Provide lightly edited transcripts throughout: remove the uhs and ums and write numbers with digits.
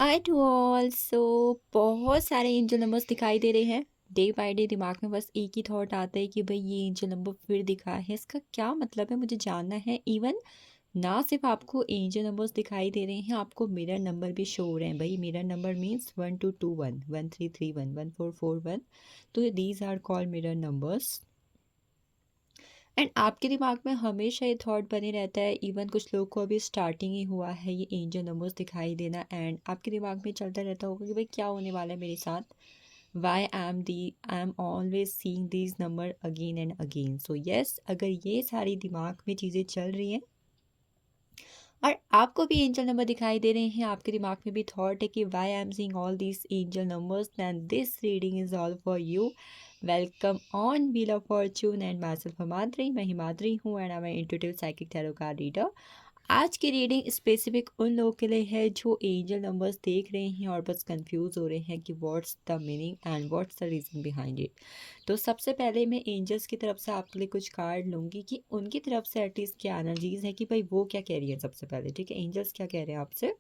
I to all so बहुत सारे angel numbers दिखाई दे रहे हैं। डे बाय डे दिमाग में बस एक ही थॉट आता है कि भाई ये एंजल नंबर फिर दिखा है, इसका क्या मतलब है, मुझे जानना है। इवन ना सिर्फ आपको एंजल नंबर्स दिखाई दे रहे हैं, आपको मिरर नंबर भी शो हो रहे हैं। भाई मिरर नंबर मीन्स 1221 1331 1441, तो these are called mirror numbers. And आपके दिमाग में हमेशा ये थॉट बने रहता है। इवन कुछ लोग को अभी स्टार्टिंग ही हुआ है ये एंजल नंबर्स दिखाई देना, एंड आपके दिमाग में चलता रहता होगा कि भाई क्या होने वाला है मेरे साथ। I am always seeing these number again and again. So yes, अगर ये सारी दिमाग में चीज़ें चल रही हैं और आपको भी एंजल नंबर दिखाई दे रहे हैं, आपके दिमाग में भी थॉट है कि why I am seeing all these angel numbers, and this reading is all for you. Welcome on wheel of fortune and myself Himadri. मैं हिमाद्री हूँ and I am intuitive psychic tarot card reader. आज की reading specific उन लोगों के लिए है जो एंजल नंबर्स देख रहे हैं और बस कंफ्यूज हो रहे हैं कि what's the meaning and what's the reason behind it. तो सबसे पहले मैं एंजल्स की तरफ से आपके लिए कुछ कार्ड लूँगी कि उनकी तरफ से एटलीस्ट क्या एनर्जीज है कि भाई वो क्या कह रही है सबसे पहले। ठीक है, एंजल्स क्या कह रहे हैं आपसे।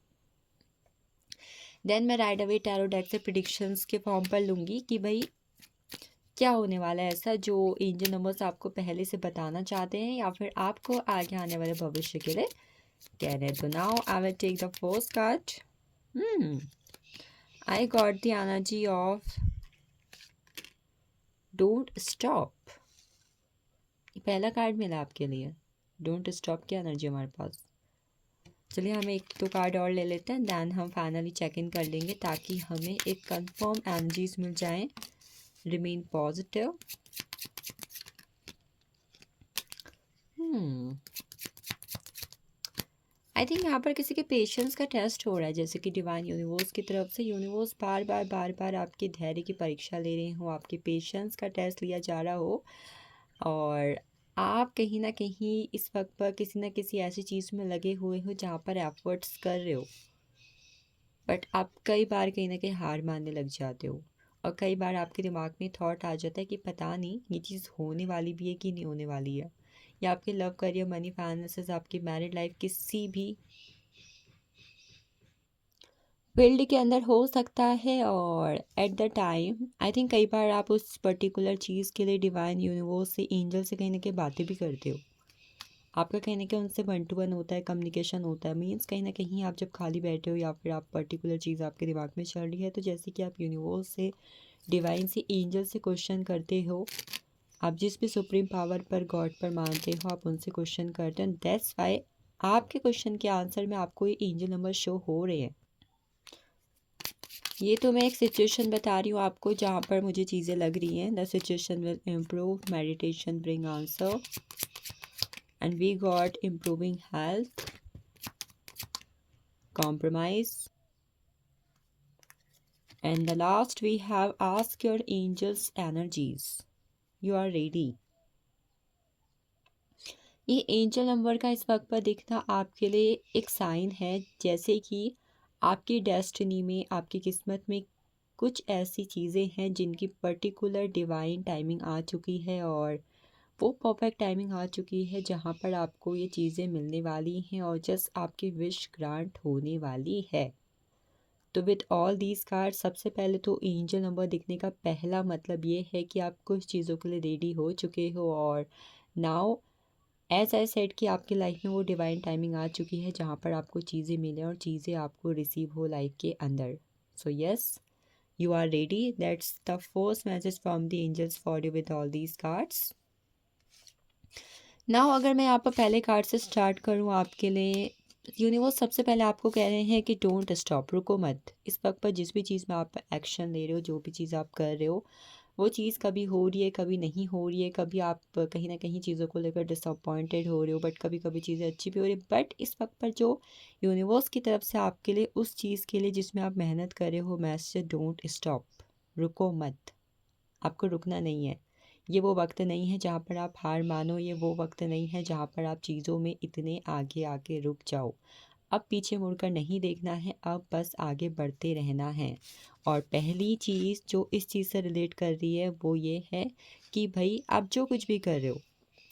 देन मैं राइट अवे टैरो डेक से प्रिडिक्शंस के फॉर्म पर लूँगी कि भाई क्या होने वाला है ऐसा जो एंजल नंबर्स आपको पहले से बताना चाहते हैं या फिर आपको आगे आने वाले भविष्य के लिए कह रहे हैं। तो now I will take the first card. I got the energy of don't stop. पहला कार्ड मिला आपके लिए, डोंट स्टॉप की एनर्जी हमारे पास। चलिए हम एक दो कार्ड और ले लेते हैं, देन हम फाइनली चेक इन कर लेंगे ताकि हमें एक कंफर्म एनर्जीज मिल जाएं। Remain positive. आई थिंक यहाँ पर किसी के पेशेंस का टेस्ट हो रहा है, जैसे कि डिवाइन यूनिवर्स की तरफ से यूनिवर्स बार बार आपके धैर्य की परीक्षा ले रहे हो, आपके पेशेंस का टेस्ट लिया जा रहा हो, और आप कहीं ना कहीं इस वक्त पर किसी ना किसी ऐसी चीज़ में लगे हुए हो जहाँ पर एफर्ट्स कर रहे हो, बट आप कई बार कहीं ना कहीं हार मानने लग जाते हो। और कई बार आपके दिमाग में थॉट आ जाता है कि पता नहीं ये चीज़ होने वाली भी है कि नहीं होने वाली है, या आपके लव, करियर, मनी, फाइनेंसेस, आपकी मैरिड लाइफ किसी भी फील्ड के अंदर हो सकता है। और at the time I think कई बार आप उस पर्टिकुलर चीज़ के लिए डिवाइन यूनिवर्स से, एंजल से कहीं ना कहीं बातें भी करते हो। आपका कहीं ना कहीं उनसे वन टू वन होता है, कम्युनिकेशन होता है। मीन्स कहीं ना कहीं आप जब खाली बैठे हो या फिर आप पर्टिकुलर चीज़ आपके दिमाग में चल रही है, तो जैसे कि आप यूनिवर्स से, डिवाइन से, एंजल से क्वेश्चन करते हो, आप जिस भी सुप्रीम पावर पर, गॉड पर मानते हो, आप उनसे क्वेश्चन करते हैं। दैट्स वाई आपके क्वेश्चन के आंसर में आपको ये एंजल नंबर शो हो रहे हैं। ये तो मैं एक सिचुएशन बता रही हूँ आपको जहाँ पर मुझे चीज़ें लग रही हैं। The situation will improve, meditation bring answer, and we got improving health, compromise, and the last we have ask your angels energies, you are ready। ये एंजल नंबर का इस वक्त पर दिखना आपके लिए एक साइन है, जैसे कि आपकी डेस्टिनी में, आपकी किस्मत में कुछ ऐसी चीज़ें हैं जिनकी पर्टिकुलर डिवाइन टाइमिंग आ चुकी है, और वो परफेक्ट टाइमिंग आ चुकी है जहाँ पर आपको ये चीज़ें मिलने वाली हैं और जस्ट आपकी विश ग्रांट होने वाली है। तो विद ऑल दीज कार्ड, सबसे पहले तो एंजल नंबर दिखने का पहला मतलब ये है कि आप कुछ चीज़ों के लिए रेडी हो चुके हो, और नाउ एज आई सेड कि आपकी लाइफ में वो डिवाइन टाइमिंग आ चुकी है जहाँ पर आपको चीज़ें मिले और चीज़ें आपको रिसीव हो लाइफ के अंदर। So yes, you are ready. That's the first message from the angels for you with all these cards. Now अगर मैं यहाँ पर पहले कार्ड से स्टार्ट करूँ आपके लिए, यूनिवर्स सबसे पहले आपको कह रहे हैं कि डोंट स्टॉप, रुको मत। इस वक्त पर जिस भी चीज़ में आप एक्शन ले रहे हो, जो भी चीज़ आप कर रहे हो, वो चीज़ कभी हो रही है, कभी नहीं हो रही है, कभी आप कहीं ना कहीं चीज़ों को लेकर डिसअपॉइंटेड हो रहे हो, बट कभी कभी चीज़ें अच्छी भी हो रही है। बट इस वक्त पर जो यूनिवर्स की तरफ से आपके लिए उस चीज़ के लिए जिसमें आप मेहनत कर रहे हो, मैसेज डोंट स्टॉप, रुको मत। आपको रुकना नहीं है। ये वो वक्त नहीं है जहाँ पर आप हार मानो, ये वो वक्त नहीं है जहाँ पर आप चीज़ों में इतने आगे आके रुक जाओ। अब पीछे मुड़कर नहीं देखना है, अब बस आगे बढ़ते रहना है। और पहली चीज़ जो इस चीज़ से रिलेट कर रही है वो ये है कि भाई आप जो कुछ भी कर रहे हो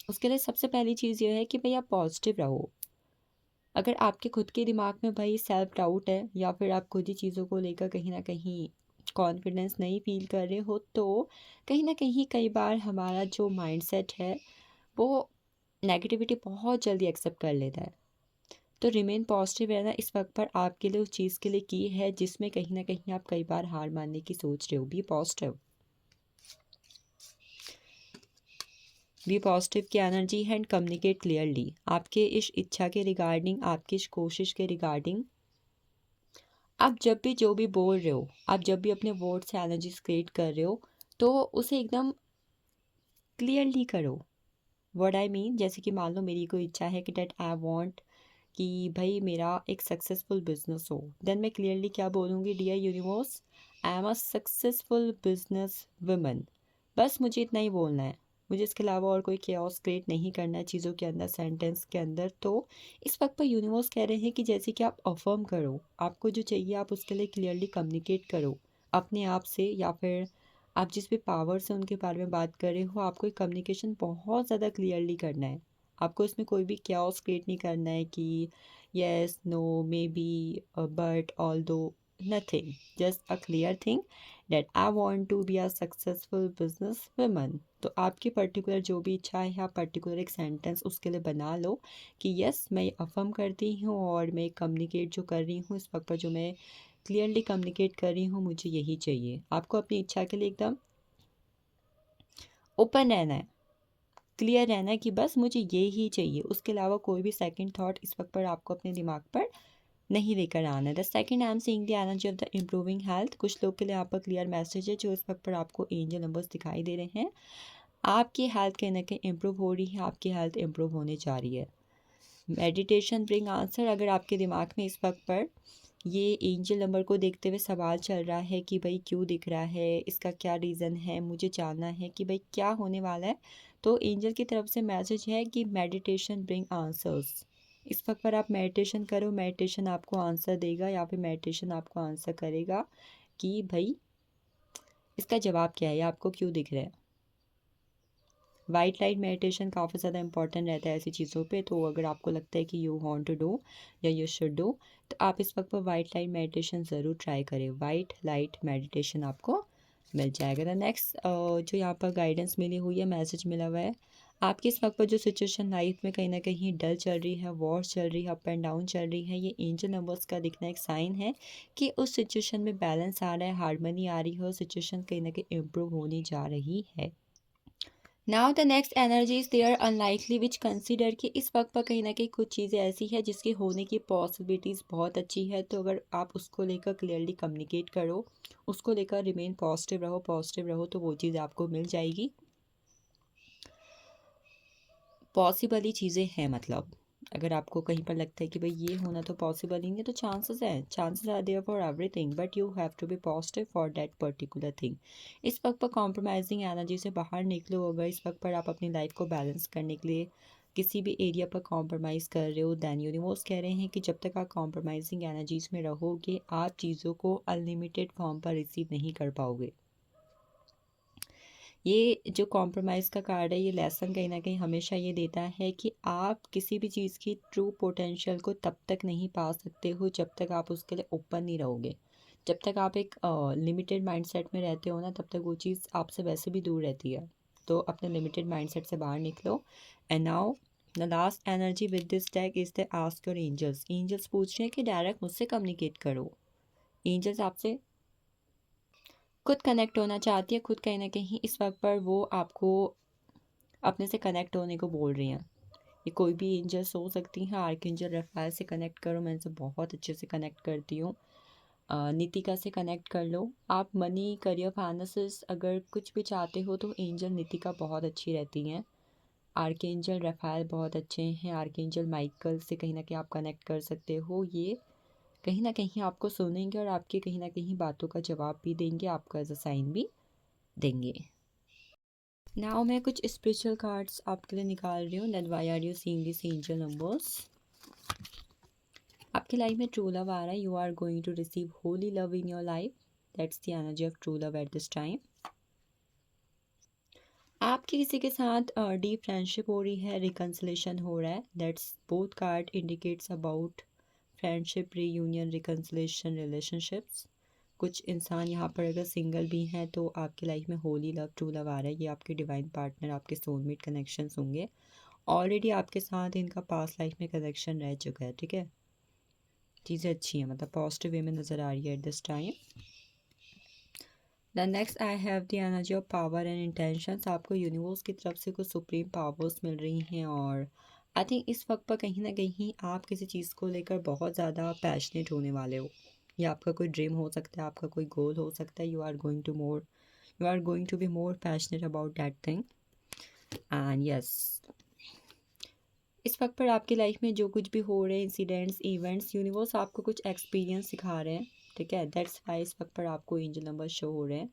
उसके लिए सबसे पहली चीज़ ये है कि भाई आप पॉजिटिव रहो। अगर आपके खुद के दिमाग में भाई सेल्फ डाउट है या फिर आप खुद ही चीज़ों को लेकर कहीं ना कहीं कॉन्फिडेंस नहीं फील कर रहे हो, तो कहीं ना कहीं कई बार हमारा जो माइंडसेट है वो नेगेटिविटी बहुत जल्दी एक्सेप्ट कर लेता है। तो रिमेन पॉजिटिव रहना इस वक्त पर आपके लिए उस चीज़ के लिए की है जिसमें कहीं ना कहीं आप कई बार हार मानने की सोच रहे हो। Be positive. बी पॉजिटिव की एनर्जी है एंड कम्युनिकेट क्लियरली। आपके इस इच्छा के रिगार्डिंग, आपकी इस कोशिश के रिगार्डिंग आप जब भी जो भी बोल रहे हो, आप जब भी अपने वर्ड से एनर्जीज क्रिएट कर रहे हो, तो उसे एकदम क्लियरली करो। व्हाट आई मीन, जैसे कि मान लो मेरी कोई इच्छा है कि डेट आई वांट कि भाई मेरा एक सक्सेसफुल बिजनेस हो, देन मैं क्लियरली क्या बोलूँगी, dear universe, I am a successful business woman. बस मुझे इतना ही बोलना है, मुझे इसके अलावा और कोई केओस क्रिएट नहीं करना है चीज़ों के अंदर, सेंटेंस के अंदर। तो इस वक्त पर यूनिवर्स कह रहे हैं कि जैसे कि आप अफर्म करो, आपको जो चाहिए आप उसके लिए क्लियरली कम्युनिकेट करो अपने आप से, या फिर आप जिस भी पावर से उनके बारे में बात कर रहे हो, आपको एक कम्युनिकेशन बहुत ज़्यादा क्लियरली करना है। आपको इसमें कोई भी कैओस क्रिएट नहीं करना है कि yes no maybe but all though, nothing, just a clear thing that I want to be a successful business woman. तो आपकी पर्टिकुलर जो भी इच्छा है, आप पर्टिकुलर एक सेंटेंस उसके लिए बना लो कि यस मैं ये अफर्म करती हूँ और मैं कम्युनिकेट जो कर रही हूँ इस वक्त पर, जो मैं क्लियरली कम्युनिकेट कर रही हूँ, मुझे यही चाहिए। आपको अपनी इच्छा के लिए एकदम ओपन रहना है, क्लियर रहना है कि बस मुझे ये ही चाहिए, उसके अलावा कोई भी सेकंड थॉट इस वक्त पर आपको अपने दिमाग पर नहीं लेकर आना है। The second I am seeing the energy of the improving health. कुछ लोग के लिए आपका क्लियर मैसेज है जो इस वक्त पर आपको एंजल नंबर्स दिखाई दे रहे हैं। आपकी हेल्थ कहीं ना कहीं इम्प्रूव हो रही है, आपकी हेल्थ इम्प्रूव होने जा रही है। Meditation bring answer. अगर आपके दिमाग में इस वक्त पर ये एंजल नंबर को देखते हुए सवाल चल रहा है कि भाई क्यों दिख रहा है, इसका क्या रीज़न है, मुझे जानना है कि भाई क्या होने वाला है, तो एंजल की तरफ से मैसेज है कि मेडिटेशन ब्रिंग आंसर्स। इस वक्त पर आप मेडिटेशन करो, मेडिटेशन आपको आंसर देगा या फिर मेडिटेशन आपको आंसर करेगा कि भाई इसका जवाब क्या है, या आपको क्यों दिख रहा है। वाइट लाइट मेडिटेशन काफ़ी ज़्यादा इंपॉर्टेंट रहता है ऐसी चीज़ों पे। तो अगर आपको लगता है कि यू वांट टू डू या यू शुड डू, तो आप इस वक्त पर वाइट लाइट मेडिटेशन ज़रूर ट्राई करें। वाइट लाइट मेडिटेशन आपको मिल जाएगा। द नेक्स्ट जो यहाँ पर गाइडेंस मिली हुई है, मैसेज मिला हुआ है, आपकी इस वक्त पर जो सिचुएशन लाइफ में कहीं ना कहीं डल चल रही है, वॉर चल रही है, अप एंड डाउन चल रही है, ये एंजल नंबर्स का दिखना एक साइन है कि उस सिचुएशन में बैलेंस आ रहा है, हारमनी आ रही है और सिचुएशन कहीं ना कहीं इम्प्रूव होने जा रही है। Now the next energy is there unlikely which consider कि इस वक्त पर कहीं ना कहीं कुछ चीज़ें ऐसी है जिसकी होने की पॉसिबिलिटीज़ बहुत अच्छी है। तो अगर आप उसको लेकर क्लियरली कम्युनिकेट करो, उसको लेकर रिमेन पॉजिटिव रहो, तो वो चीज़ आपको मिल जाएगी। पॉसिबल ही चीज़ें हैं, मतलब अगर आपको कहीं पर लगता है कि भाई ये होना तो पॉसिबल ही नहीं है, तो चांसेस हैं, chances are there for everything, but you have to be positive for that particular thing. इस वक्त पर कॉम्प्रोमाइजिंग एनर्जी से बाहर निकलो। अगर इस वक्त पर आप अपनी लाइफ को बैलेंस करने के लिए किसी भी एरिया पर कॉम्प्रोमाइज़ कर रहे हो, दैन यूनिवर्स कह रहे हैं कि जब तक आप कॉम्प्रोमाइजिंग एनर्जीज में रहोगे, आप चीज़ों को अनलिमिटेड फॉर्म पर रिसीव नहीं कर पाओगे। ये जो कॉम्प्रोमाइज़ का कार्ड है, ये लेसन कहीं ना कहीं हमेशा ये देता है कि आप किसी भी चीज़ की ट्रू पोटेंशियल को तब तक नहीं पा सकते हो जब तक आप उसके लिए ओपन नहीं रहोगे। जब तक आप एक लिमिटेड माइंडसेट में रहते हो ना, तब तक वो चीज़ आपसे वैसे भी दूर रहती है। तो अपने लिमिटेड माइंडसेट से बाहर निकलो। And now the last energy with this deck is the ask your angels. Angels पूछ रहे हैं कि डायरेक्ट मुझसे कम्युनिकेट करो। एंजल्स आपसे खुद कनेक्ट होना चाहती है, खुद कहीं ना कहीं इस वक्त पर वो आपको अपने से कनेक्ट होने को बोल रही हैं। ये कोई भी एंजल्स हो सकती हैं। आर्कएंजल रफाएल से कनेक्ट करो, मैं इनसे बहुत अच्छे से कनेक्ट करती हूँ। नितिका से कनेक्ट कर लो। आप मनी, करियर, फाइनेंसेस अगर कुछ भी चाहते हो तो एंजल नितिका बहुत अच्छी रहती हैं। आर्कएंजल रफाएल बहुत अच्छे हैं। आर्कएंजल माइकल से कहीं ना कहीं आप कनेक्ट कर सकते हो। ये कहीं ना कहीं आपको सुनेंगे और आपके कहीं ना कहीं बातों का जवाब भी देंगे, आपको एज अ साइन भी देंगे। नाउ मैं कुछ स्पिरिचुअल कार्ड्स आपके लिए निकाल रही हूँ। That why are you seeing this angel numbers. आपकी लाइफ में ट्रू लव आ रहा है। You are going to receive holy love in your life. That's the energy of true love at this time. आपकी किसी के साथ डीप फ्रेंडशिप हो रही है, रिकन्सिलेशन हो रहा है। That's both card indicates about friendship, reunion, reconciliation, relationships. कुछ इंसान यहाँ पर अगर सिंगल भी हैं तो आपकी लाइफ में होली लव, ट्रू लव आ रहा है। ये आपके डिवाइन पार्टनर, आपके सोलमेट कनेक्शंस होंगे। ऑलरेडी आपके साथ इनका पास्ट लाइफ में कनेक्शन रह चुका है, ठीक है। चीज़ें अच्छी हैं, मतलब पॉजिटिव वे में नज़र आ रही है eight this time. The next I have the energy of power and intentions. आपको यूनिवर्स की तरफ से कुछ सुप्रीम पावर्स मिल रही हैं और आई थिंक इस वक्त पर कहीं ना कहीं आप किसी चीज़ को लेकर बहुत ज़्यादा पैशनेट होने वाले हो। ये आपका कोई ड्रीम हो सकता है, आपका कोई गोल हो सकता है। You are going to be more passionate about that thing. And yes, इस वक्त पर आपकी लाइफ में जो कुछ भी हो रहे हैं, इंसिडेंट्स, इवेंट्स, यूनिवर्स आपको कुछ एक्सपीरियंस सिखा रहे हैं, ठीक है। दैट्स वाई इस वक्त पर आपको एंजल नंबर शो हो रहे हैं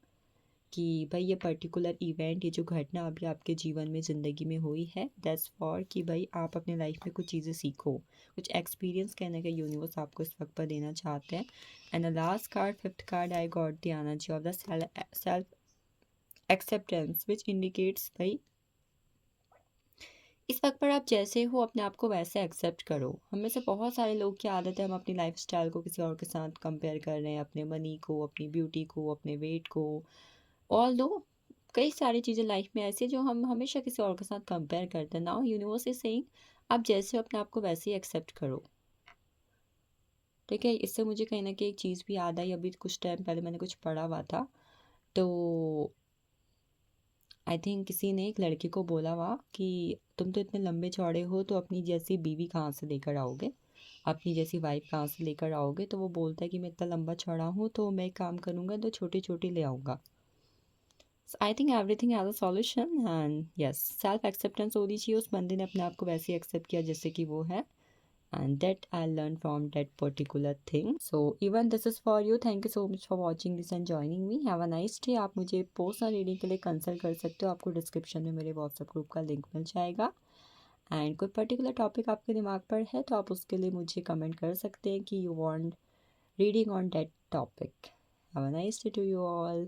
कि भाई ये पर्टिकुलर इवेंट, ये जो घटना अभी आपके जीवन में ज़िंदगी में हुई है, दैट्स फॉर कि भाई आप अपने लाइफ में कुछ चीज़ें सीखो, कुछ एक्सपीरियंस कहने का यूनिवर्स आपको इस वक्त पर देना चाहते हैं। And the last card, fifth card, I got the energy of the self acceptance which indicates भाई इस वक्त पर आप जैसे हो अपने आप को वैसे एक्सेप्ट करो। हम में से बहुत सारे लोग की आदत है, हम अपनी लाइफ स्टाइल को किसी और के साथ कंपेयर कर रहे हैं, अपने मनी को, अपनी ब्यूटी को, अपने वेट को। ऑल दो कई सारी चीज़ें लाइफ में ऐसी है जो हम हमेशा किसी और के साथ कंपेयर करते हैं। नाउ यूनिवर्स इज सेइंग आप जैसे हो अपने आप को वैसे ही एक्सेप्ट करो, ठीक है। इससे मुझे कहीं ना कहीं एक चीज़ भी याद आई, अभी कुछ टाइम पहले मैंने कुछ पढ़ा हुआ था। तो आई थिंक किसी ने एक लड़के को बोला हुआ कि तुम तो इतने लंबे चौड़े हो, तो अपनी जैसी बीवी कहाँ से लेकर आओगे, अपनी जैसी वाइफ कहाँ से लेकर आओगे। तो वो बोलता है कि मैं इतना लंबा चौड़ा हूँ तो मैं एक काम करूँगा तो छोटी छोटी ले आऊँगा। I think everything has a solution and yes, self acceptance होनी चाहिए। उस बंदे ने अपने आप को वैसे ही एक्सेप्ट किया जैसे कि वो है। And that I learned from that particular thing. So even this is for you. Thank you so much for watching this and joining me. Have a nice day. आप मुझे पर्सनल रीडिंग के लिए consult कर सकते हो, आपको description में मेरे व्हाट्सएप ग्रुप का लिंक मिल जाएगा। एंड कोई पर्टिकुलर टॉपिक आपके दिमाग पर है तो आप उसके लिए मुझे कमेंट कर सकते हैं कि you want reading on that topic. Have a nice day to you all.